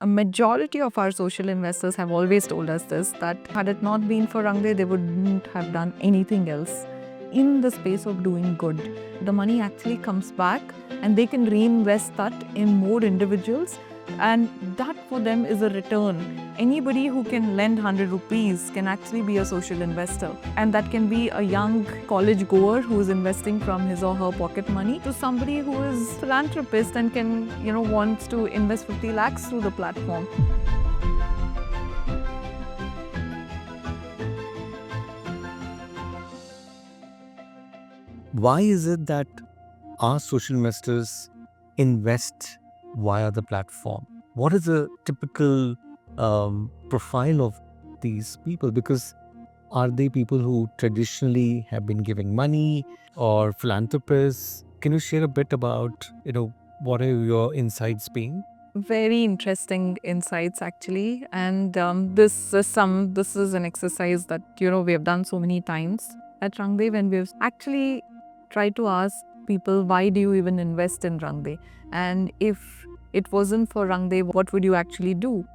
A majority of our social investors have always told us this, that had it not been for Rangde, they wouldn't have done anything else in the space of doing good. The money actually comes back and they can reinvest that in more individuals, and that for them is a return. Anybody who can lend 100 rupees can actually be a social investor, and that can be a young college goer who is investing from his or her pocket money to somebody who is a philanthropist and can, wants to invest 50 lakhs through the platform. Why is it that our social investors invest via the platform? What is a typical profile of these people? Because are they people who traditionally have been giving money or philanthropists? Can you share a bit about, what are your insights been? Very interesting insights actually, and this is an exercise that we have done so many times at Rangde, when we've actually tried to ask people, why do you even invest in Rangde, and if it wasn't for Rangde, what would you actually do?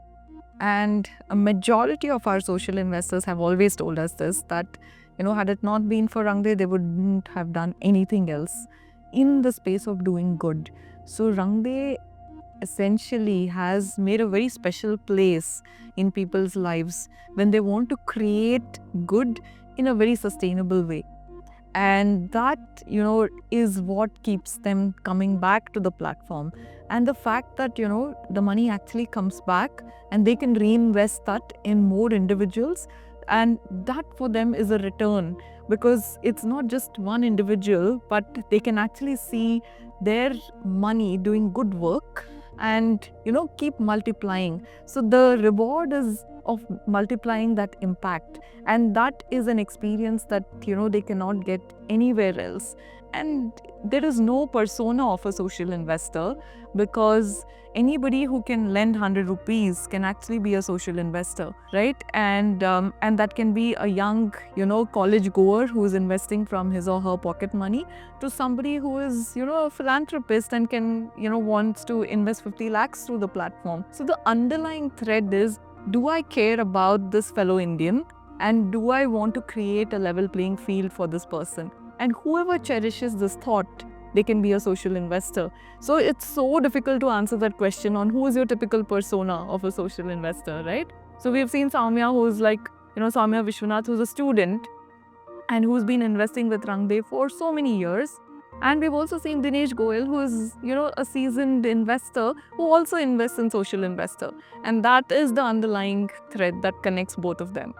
And a majority of our social investors have always told us this, that had it not been for Rangde, they wouldn't have done anything else in the space of doing good. So Rangde essentially has made a very special place in people's lives when they want to create good in a very sustainable way. And that, is what keeps them coming back to the platform. And the fact that, the money actually comes back and they can reinvest that in more individuals. And that for them is a return, because it's not just one individual, but they can actually see their money doing good work and keep multiplying. So the reward is of multiplying that impact, and that is an experience that they cannot get anywhere else. And there is no persona of a social investor, because anybody who can lend 100 rupees can actually be a social investor, right? And that can be a young college goer who is investing from his or her pocket money to somebody who is a philanthropist and can wants to invest 50 lakhs through the platform. So the underlying thread is, do I care about this fellow Indian, and do I want to create a level playing field for this person? And whoever cherishes this thought, they can be a social investor. So it's so difficult to answer that question on who is your typical persona of a social investor, right? So we've seen Soumya, who's like, Soumya Vishwanath, who's a student and who's been investing with Rangde for so many years. And we've also seen Dinesh Goyal, who is, a seasoned investor who also invests in social investor. And that is the underlying thread that connects both of them.